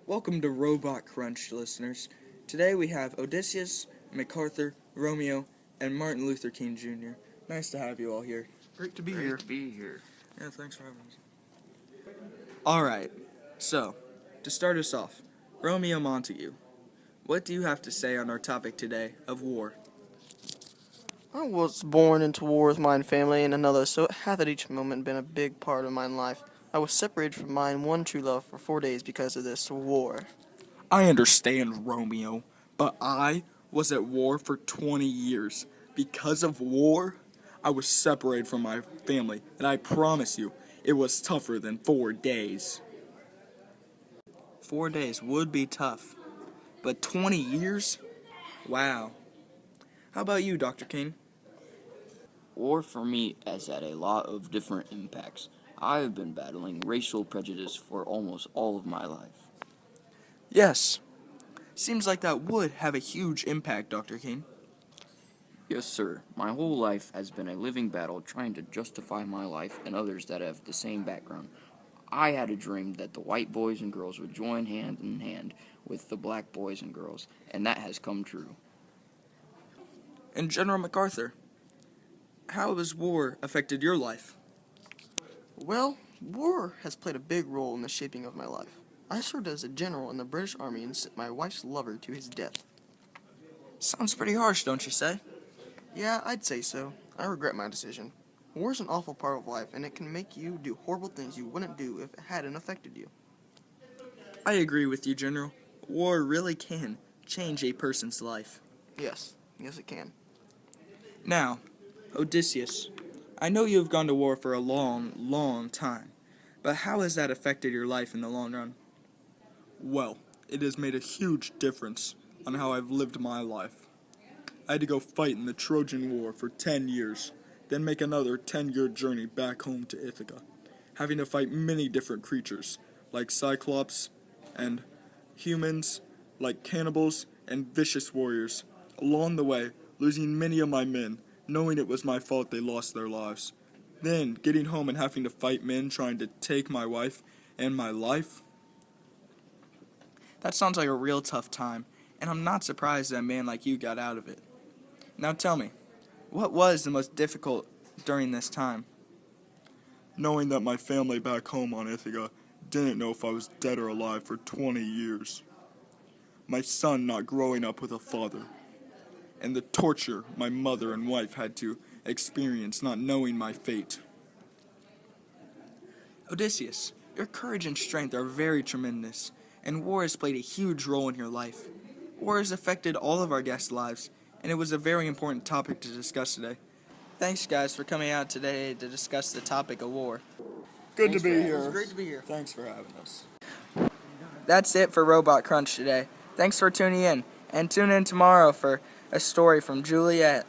Welcome to Robot Crunch, listeners. Today we have Odysseus, MacArthur, Romeo, and Martin Luther King Jr. Nice to have you all here. Great to be Great here. to be here. Yeah, thanks for having us. Alright, so, to start us off, Romeo Montague, what do you have to say on our topic today of war? I was born into war with mine family and another, so it hath at each moment been a big part of mine life. I was separated from mine one true love for 4 days because of this war. I understand, Romeo, but I was at war for 20 years. Because of war, I was separated from my family, and I promise you, it was tougher than 4 days. 4 days would be tough, but 20 years? Wow. How about you, Dr. King? War for me has had a lot of different impacts. I have been battling racial prejudice for almost all of my life. Yes. Seems like that would have a huge impact, Dr. King. Yes, sir. My whole life has been a living battle trying to justify my life and others that have the same background. I had a dream that the white boys and girls would join hand in hand with the black boys and girls, and that has come true. And General MacArthur, how has war affected your life? Well, war has played a big role in the shaping of my life. I served as a general in the British Army and sent my wife's lover to his death. Sounds pretty harsh, don't you say? Yeah, I'd say so. I regret my decision. War is an awful part of life, and it can make you do horrible things you wouldn't do if it hadn't affected you. I agree with you, General. War really can change a person's life. Yes it can. Now, Odysseus, I know you have gone to war for a long, long time, but how has that affected your life in the long run? Well, it has made a huge difference on how I've lived my life. I had to go fight in the Trojan War for 10 years, then make another 10-year journey back home to Ithaca, having to fight many different creatures, like Cyclops, and humans, like cannibals, and vicious warriors. Along the way, losing many of my men, knowing it was my fault they lost their lives. Then, getting home and having to fight men trying to take my wife and my life. That sounds like a real tough time, and I'm not surprised that a man like you got out of it. Now tell me, what was the most difficult during this time? Knowing that my family back home on Ithaca didn't know if I was dead or alive for 20 years. My son not growing up with a father. And the torture my mother and wife had to experience not knowing my fate. Odysseus, your courage and strength are very tremendous, and war has played a huge role in your life. War has affected all of our guests' lives, and it was a very important topic to discuss today. Thanks, guys, for coming out today to discuss the topic of war. Good to be here. It was great to be here. Thanks for having us. That's it for Robot Crunch today. Thanks for tuning in, and tune in tomorrow for a story from Juliet.